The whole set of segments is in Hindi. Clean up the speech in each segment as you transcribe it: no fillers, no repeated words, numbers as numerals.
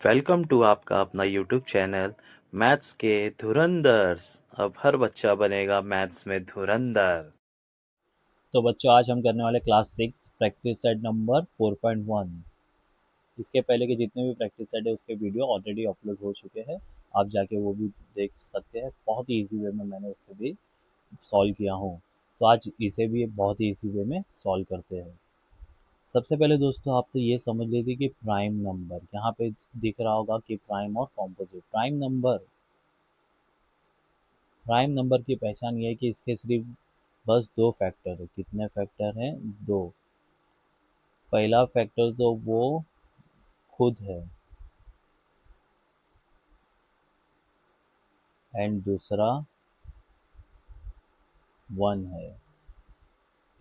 वेलकम टू आपका अपना यूट्यूब चैनल मैथ्स के धुरंधर्स। अब हर बच्चा बनेगा मैथ्स में धुरंधर। तो बच्चों आज हम करने वाले क्लास 6 प्रैक्टिस सेट नंबर 4.1। इसके पहले के जितने भी प्रैक्टिस सेट है उसके वीडियो ऑलरेडी अपलोड हो चुके हैं। आप जाके वो भी देख सकते हैं। बहुत ही इजी वे में मैंने उससे भी सॉल्व किया हूँ। तो आज इसे भी बहुत ही इजी वे में सॉल्व करते हैं। सबसे पहले दोस्तों आप तो ये समझ लीजिए कि प्राइम नंबर यहाँ पे दिख रहा होगा कि प्राइम और कॉम्पोजिट। प्राइम नंबर की पहचान ये है कि इसके सिर्फ बस दो फैक्टर है। कितने फैक्टर हैं? दो। पहला फैक्टर तो वो खुद है एंड दूसरा 1 है।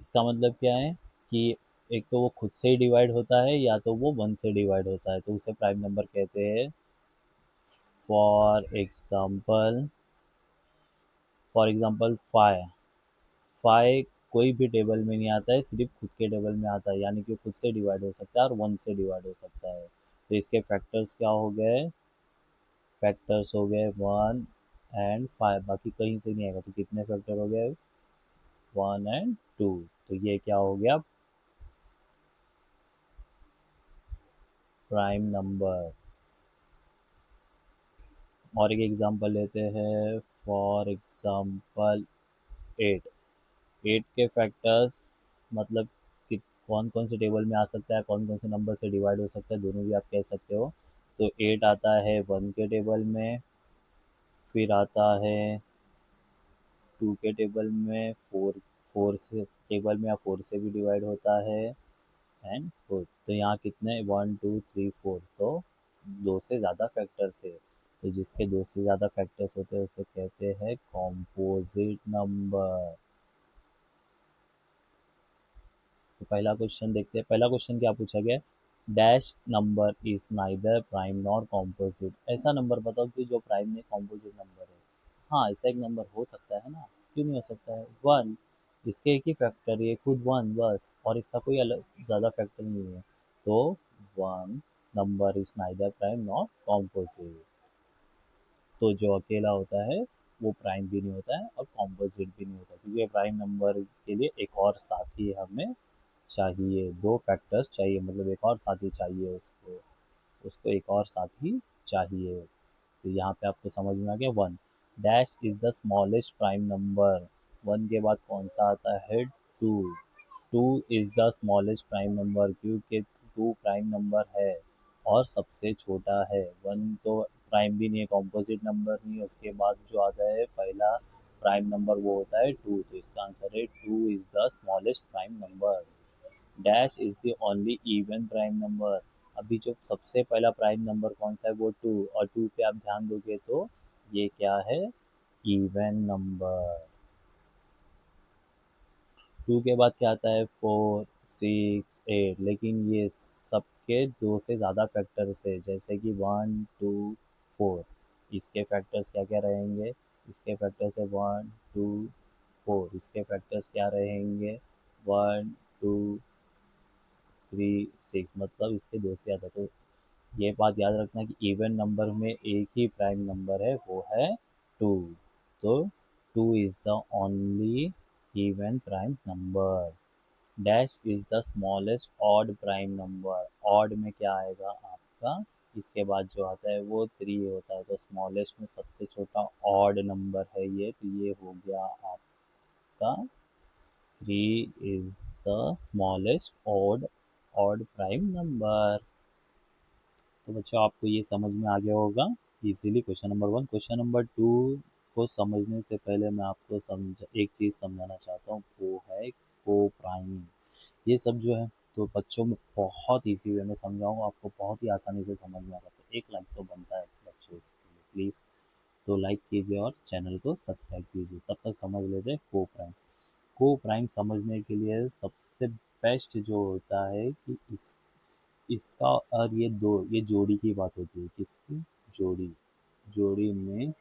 इसका मतलब क्या है कि एक तो वो खुद से ही डिवाइड होता है या तो वो 1 से डिवाइड होता है, तो उसे प्राइम नंबर कहते हैं। For example 5। 5 कोई भी टेबल में नहीं आता है, सिर्फ खुद के टेबल में आता है, यानी कि खुद से डिवाइड हो सकता है और 1 से डिवाइड हो सकता है। तो इसके फैक्टर्स क्या हो गए? फैक्टर्स हो गए 1 एंड 5। बाकी कहीं से नहीं आएगा, तो कितने फैक्टर हो गए? 1 एंड 2। तो ये क्या हो गया? Prime number. और एक एग्जांपल लेते हैं। For example 8। 8 के फैक्टर्स मतलब कि कौन कौन से टेबल में आ सकता है, कौन कौन से नंबर से डिवाइड हो सकता है, दोनों भी आप कह सकते हो। तो 8 आता है 1 के टेबल में, फिर आता है 2 के टेबल में, 4 से टेबल में या 4 से भी डिवाइड होता है एंड 4। तो यहाँ कितने? 1 2 3 4। तो दो से ज़्यादा फैक्टर्स है। तो जिसके दो से ज़्यादा फैक्टर्स होते हैं उसे कहते हैं कॉम्पोजिट नंबर। तो पहला क्वेश्चन देखते हैं। पहला क्वेश्चन क्या पूछा गया? Dash number is neither prime nor composite. ऐसा नंबर बताओ कि जो प्राइम नहीं कॉम्पोजिट नंबर है। हाँ, ऐसा एक नंबर हो सकता है ना, क्यों नहीं हो सकता है? 1। इसके एक ही फैक्टर है, ये खुद 1 बस, और इसका कोई अलग ज़्यादा फैक्टर नहीं है। तो 1 number is neither prime nor composite. तो जो अकेला होता है वो प्राइम भी नहीं होता है और कॉम्पोजिट भी नहीं होता, क्योंकि प्राइम नंबर के लिए एक और साथी हमें चाहिए। दो फैक्टर्स चाहिए, मतलब एक और साथी चाहिए उसको। उसको एक और साथी चाहिए। तो यहाँ पे आपको समझ में आ गया। 1 dash is the smallest prime number. 1 के बाद कौन सा आता है? 2। 2 is the smallest prime number, क्योंकि 2 प्राइम नंबर है और सबसे छोटा है। 1 तो प्राइम भी नहीं है, कॉम्पोजिट नंबर नहीं है। उसके बाद जो आता है पहला प्राइम नंबर वो होता है 2। तो इसका आंसर है 2 is the smallest prime number. Dash is the only even prime number. अभी जो सबसे पहला प्राइम नंबर कौन सा है? वो 2। और 2 पे आप ध्यान दोगे तो ये क्या है? Even number. 2 के बाद क्या आता है? 4 6 8। लेकिन ये सबके दो से ज़्यादा फैक्टर्स है, जैसे कि 1 2 4। इसके फैक्टर्स क्या क्या रहेंगे? इसके फैक्टर्स है 1 2 4। इसके फैक्टर्स क्या रहेंगे? 1 2 3 6। मतलब इसके दो से ज़्यादा। तो ये बात याद रखना कि इवन नंबर में एक ही प्राइम नंबर है, वो है 2। तो 2 is the only even prime number. Dash is the smallest odd prime number. Odd में क्या आएगा आपका? इसके बाद जो आता है वो 3 होता है। तो स्मॉलेस्ट में सबसे छोटा ऑड नंबर है ये, तो ये हो गया आपका 3 is the smallest odd prime number. तो बच्चों आपको ये समझ में आ गया होगा easily question number 1। Question number 2 को समझने से पहले मैं आपको एक चीज़ समझाना चाहता हूँ, वो है को प्राइम। ये सब जो है तो बच्चों में बहुत इजी वे में समझाऊंगा, आपको बहुत ही आसानी से समझ में आएगा। तो एक लाइक तो बनता है बच्चों इसके लिए, प्लीज़। तो लाइक कीजिए और चैनल को सब्सक्राइब कीजिए। तब तक समझ लेते हैं को प्राइम। को प्राइम समझने के लिए सबसे बेस्ट जो होता है कि इसका और ये जोड़ी की बात होती है। किसकी? जोड़ी। जोड़ी में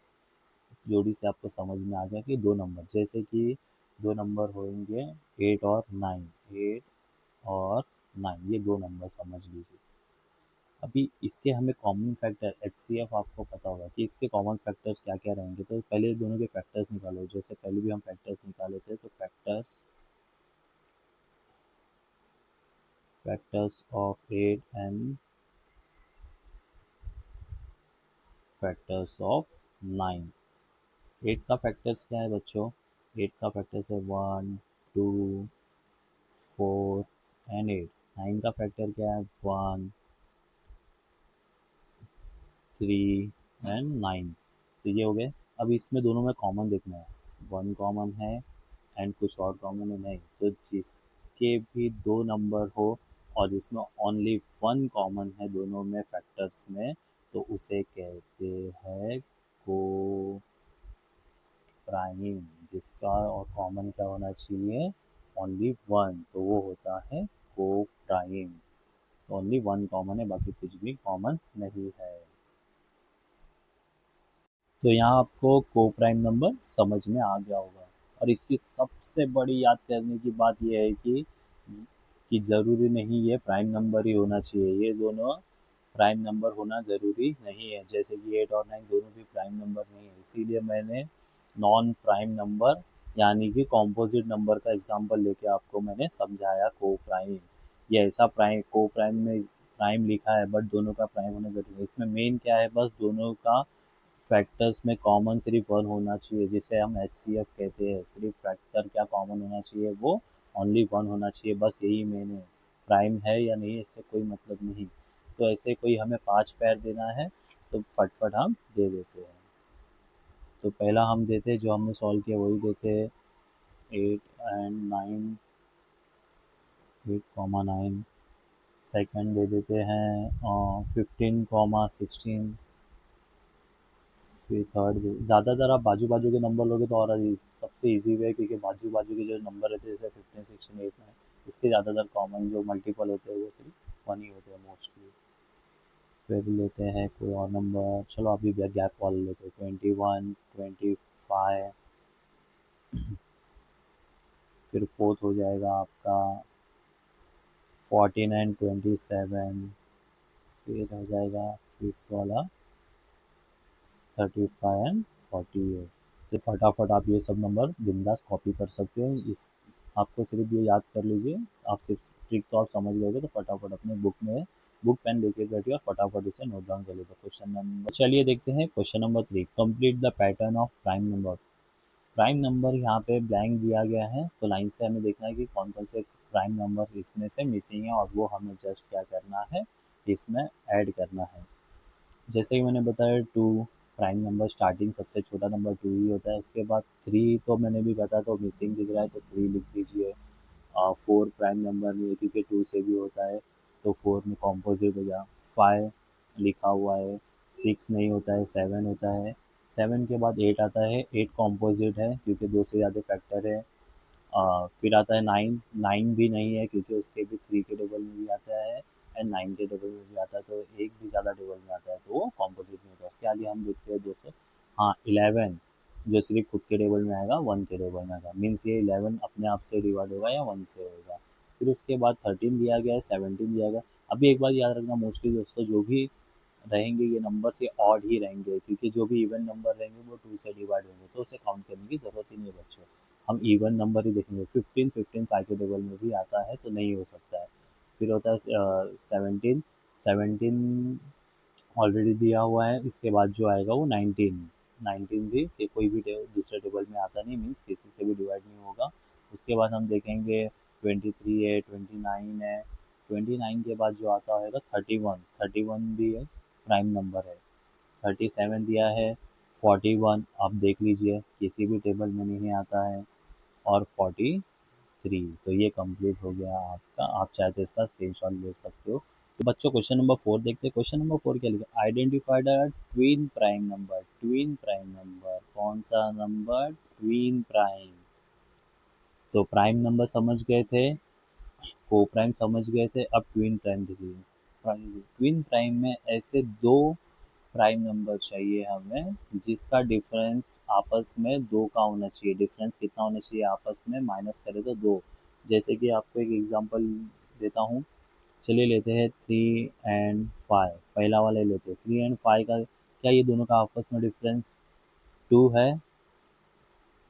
जोड़ी से आपको समझ में आ गया कि दो नंबर, जैसे कि दो नंबर होंगे 8 और 9। 8 और 9 ये दो नंबर समझ लीजिए। अभी इसके हमें कॉमन फैक्टर एचसीएफ आपको पता होगा कि इसके कॉमन फैक्टर्स क्या क्या रहेंगे। तो पहले दोनों के फैक्टर्स निकालो, जैसे पहले भी हम फैक्टर्स निकाले थे। तो factors of 8 and factors of 9। 8 का फैक्टर्स क्या है बच्चों? 8 का फैक्टर्स है 1, 2, 4 एंड 8। 9 का फैक्टर क्या है? 1, 3 एंड 9। तो ये हो गए। अब इसमें दोनों में कॉमन देखना है। 1 कॉमन है एंड कुछ और कॉमन है नहीं। तो जिसके भी दो नंबर हो और जिसमें ओनली 1 कॉमन है दोनों में फैक्टर्स में, तो उसे कहते हैं को प्राइम। जिसका और कॉमन क्या होना चाहिए? ओनली 1, तो वो होता है को प्राइम। तो ओनली 1 कॉमन है, बाकी कुछ भी कॉमन नहीं है। तो यहाँ आपको को प्राइम नंबर समझ में आ गया होगा। और इसकी सबसे बड़ी याद करने की बात यह है कि ज़रूरी नहीं ये प्राइम नंबर ही होना चाहिए। ये दोनों प्राइम नंबर होना ज़रूरी नहीं है। जैसे कि 8 और 9 दोनों भी प्राइम नंबर नहीं है, इसीलिए मैंने नॉन प्राइम नंबर यानी कि कॉम्पोजिट नंबर का एग्जांपल लेके आपको मैंने समझाया को प्राइम। ये ऐसा प्राइम को प्राइम में प्राइम लिखा है बट दोनों का प्राइम होना जरूरी है। इसमें मेन क्या है? बस दोनों का फैक्टर्स में कॉमन सिर्फ 1 होना चाहिए, जिसे हम एचसीएफ कहते हैं। सिर्फ फैक्टर क्या कॉमन होना चाहिए? वो ओनली 1 होना चाहिए। बस यही मेन है। प्राइम है या नहीं इससे कोई मतलब नहीं। तो ऐसे कोई हमें 5 पैर देना है तो फटफट हम दे देते हैं। तो पहला हम देते हैं, जो हमने सॉल्व किया वही देते हैं, 8 एंड 9, 8, 9। सेकंड दे देते हैं 15, 16। फिर थर्ड ज़्यादातर आप बाजू बाजू के नंबर लोगे तो और सबसे इजी वे है, क्योंकि बाजू बाजू के जो नंबर रहते हैं जैसे 15, 16, 8, 9, इसके ज़्यादातर कॉमन जो मल्टीपल होते हैं वो सिर्फ 1 ही होते हैं मोस्टली। फिर लेते हैं कोई और नंबर, चलो अभी गैप वाले लेते हैं, 21, 25। फिर फोर्थ हो जाएगा आपका 14 एंड 27। फिर हो जाएगा फिफ्थ वाला 35 एंड 48। तो फटाफट आप ये सब नंबर बिंदास कॉपी कर सकते हो। इस आपको सिर्फ ये याद कर लीजिए। आप सिर्फ ट्रिक तो आप समझ गए तो फटाफट अपने बुक पेन लेके बैठिए और फटाफट इसे नोट डाउन कर लीजिए। क्वेश्चन नंबर, चलिए देखते हैं question number 3। Complete the pattern of prime number. Prime number यहाँ पे ब्लैंक दिया गया है, तो लाइन से हमें देखना है कि कौन कौन से प्राइम नंबर इसमें से मिसिंग है और वो हमें जस्ट क्या करना है, इसमें ऐड करना है। जैसे कि मैंने बताया 2 प्राइम नंबर, स्टार्टिंग सबसे छोटा नंबर 2 ही होता है। उसके बाद 3 तो मैंने भी बताया, तो मिसिंग दिख रहा है तो 3 लिख दीजिए। 4 प्राइम नंबर नहीं है क्योंकि 2 से भी होता है, तो 4 में कॉम्पोजिट हो गया। 5 लिखा हुआ है। 6 नहीं होता है, 7 होता है। 7 के बाद 8 आता है, 8 कॉम्पोजिट है क्योंकि 2 से ज़्यादा फैक्टर है। फिर आता है 9, 9 भी नहीं है क्योंकि उसके भी 3 के डबल में भी आता है एंड 9 के डबल में भी आता है, तो एक भी ज़्यादा डबल में आता है तो वो कॉम्पोजिट नहीं होता। उसके आगे हम देखते हैं 200। हाँ, 11 जो सिर्फ खुद के टेबल में आएगा, 1 के टेबल में आएगा, मीन्स ये 11 अपने आप से डिवाइड होगा या 1 से होगा। फिर उसके बाद 13 दिया गया है, 17 दिया गया। अभी एक बात याद रखना, मोस्टली दोस्तों जो भी रहेंगे ये नंबर ये ऑड ही रहेंगे, क्योंकि जो भी इवन नंबर रहेंगे वो 2 से डिवाइड होंगे, तो उसे काउंट करने की ज़रूरत ही नहीं है बच्चों। हम इवन नंबर ही देखेंगे। 15 5 के टेबल में भी आता है तो नहीं हो सकता है। फिर होता है 17, 17 ऑलरेडी दिया हुआ है। इसके बाद जो आएगा वो 19, 19 भी कि कोई भी दूसरे टेबल में आता नहीं, मीन्स किसी से भी डिवाइड नहीं होगा। उसके बाद हम देखेंगे 23 है, 29 है। 29 के बाद जो आता होगा 31, 31 भी है प्राइम नंबर है। 37 दिया है। 41 आप देख लीजिए किसी भी टेबल में नहीं आता है। और 43। तो ये कंप्लीट हो गया आपका। आप चाहे तो इसका स्क्रीनशॉट ले सकते हो। तो बच्चों क्वेश्चन नंबर 4 देखते हैं। क्वेश्चन नंबर 4 क्या लिखा? Identified a twin prime number. Twin prime number कौन सा नंबर? Twin prime. तो प्राइम नंबर समझ गए थे, को प्राइम समझ गए थे, अब ट्विन प्राइम देखिए। ट्विन प्राइम में ऐसे दो प्राइम नंबर चाहिए हमें जिसका डिफरेंस आपस में 2 का होना चाहिए। डिफरेंस कितना होना चाहिए आपस में? माइनस करें तो 2। जैसे कि आपको एक एग्जांपल देता हूँ। चलिए लेते हैं 3 एंड 5, पहला वाला लेते हैं 3 एंड 5 का। क्या ये दोनों का आपस में डिफरेंस 2 है?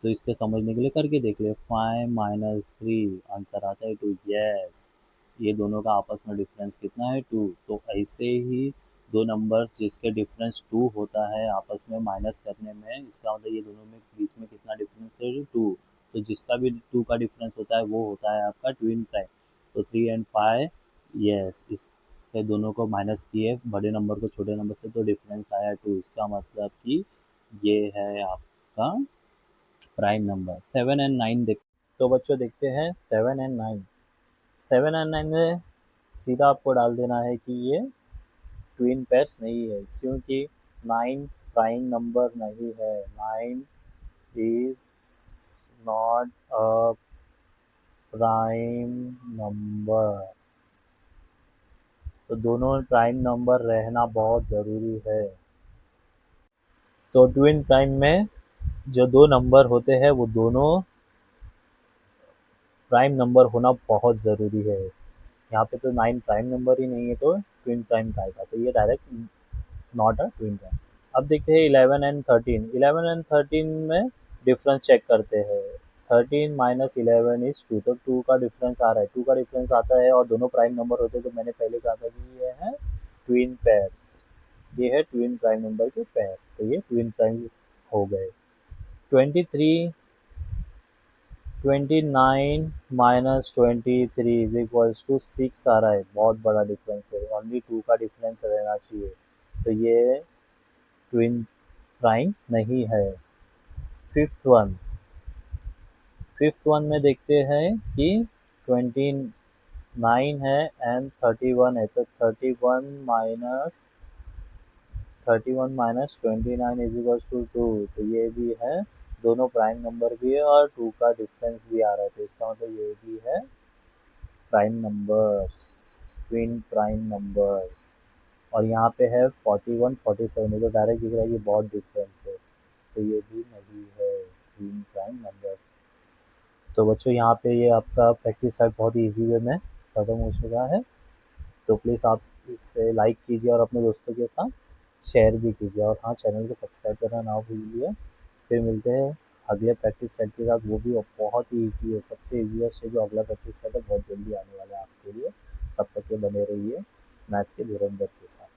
तो इसके समझने के लिए करके देख ले, 5 माइनस 3 आंसर आता है 2। यस, ये दोनों का आपस में डिफरेंस कितना है? 2। तो ऐसे ही दो नंबर जिसके डिफरेंस 2 होता है आपस में माइनस करने में, इसका मतलब ये दोनों में बीच में कितना डिफरेंस है? 2। तो जिसका भी 2 का डिफरेंस होता है वो होता है आपका ट्विन प्राइम। तो 3 एंड 5, यस, इसके दोनों को माइनस किए बड़े नंबर को छोटे नंबर से, तो डिफरेंस आया 2। इसका मतलब कि ये है आपका प्राइम नंबर। 7 एंड 9 देख, तो बच्चों देखते हैं 7 एंड 9। 7 एंड 9 में सीधा आपको डाल देना है कि ये ट्विन पेयर्स नहीं है, क्योंकि 9 प्राइम नंबर नहीं है। 9 is not a prime number. तो दोनों प्राइम नंबर रहना बहुत ज़रूरी है। तो ट्विन प्राइम में जो दो नंबर होते हैं वो दोनों प्राइम नंबर होना बहुत ज़रूरी है। यहाँ पे तो 9 प्राइम नंबर ही नहीं है, तो ट्विन प्राइम का आएगा, तो ये direct not a twin prime. अब देखते हैं 11 एंड 13। 11 एंड 13 में डिफरेंस चेक करते हैं। 13 माइनस 11 इज 2, तो 2 का डिफरेंस आ रहा है, 2 का डिफरेंस आता है और दोनों प्राइम नंबर होते हैं, तो मैंने पहले कहा था कि ये है ट्विन पेयर्स, ये है ट्विन प्राइम नंबर के पेयर, तो ये ट्विन प्राइम हो गए। 23 29 माइनस 23 इज इक्वल्स टू 6 आ रहा है, बहुत बड़ा डिफरेंस है, ओनली 2 का डिफरेंस रहना चाहिए, तो ये ट्विन प्राइम नहीं है। फिफ्थ वन, फिफ्थ वन में देखते हैं कि 29 है एंड 31 है, तो 31 माइनस 29 इज इक्वल्स टू 2, तो ये भी है, दोनों प्राइम नंबर भी है और 2 का डिफरेंस भी आ रहा है, तो इसका मतलब ये भी है prime numbers, twin prime numbers. और यहाँ पे है 41 47, तो डायरेक्ट दिख रहा है ये बहुत डिफरेंस है, तो ये भी नहीं है ट्विन प्राइम नंबर्स। तो बच्चों यहाँ पे ये आपका प्रैक्टिस सेट बहुत ही ईजी वे में ख़त्म हो चुका है, तो प्लीज़ आप इसे लाइक कीजिए और अपने दोस्तों के साथ शेयर भी कीजिए, और हाँ, चैनल को सब्सक्राइब करना ना भूलिए। फिर मिलते हैं अगले प्रैक्टिस सेट के साथ, वो भी बहुत ही ईजी है, सबसे ईजीएस्ट है जो अगला प्रैक्टिस सेट है, बहुत जल्दी आने वाला है आपके लिए। तब तक के बने रहिए मैथ्स के धुरंधर के साथ।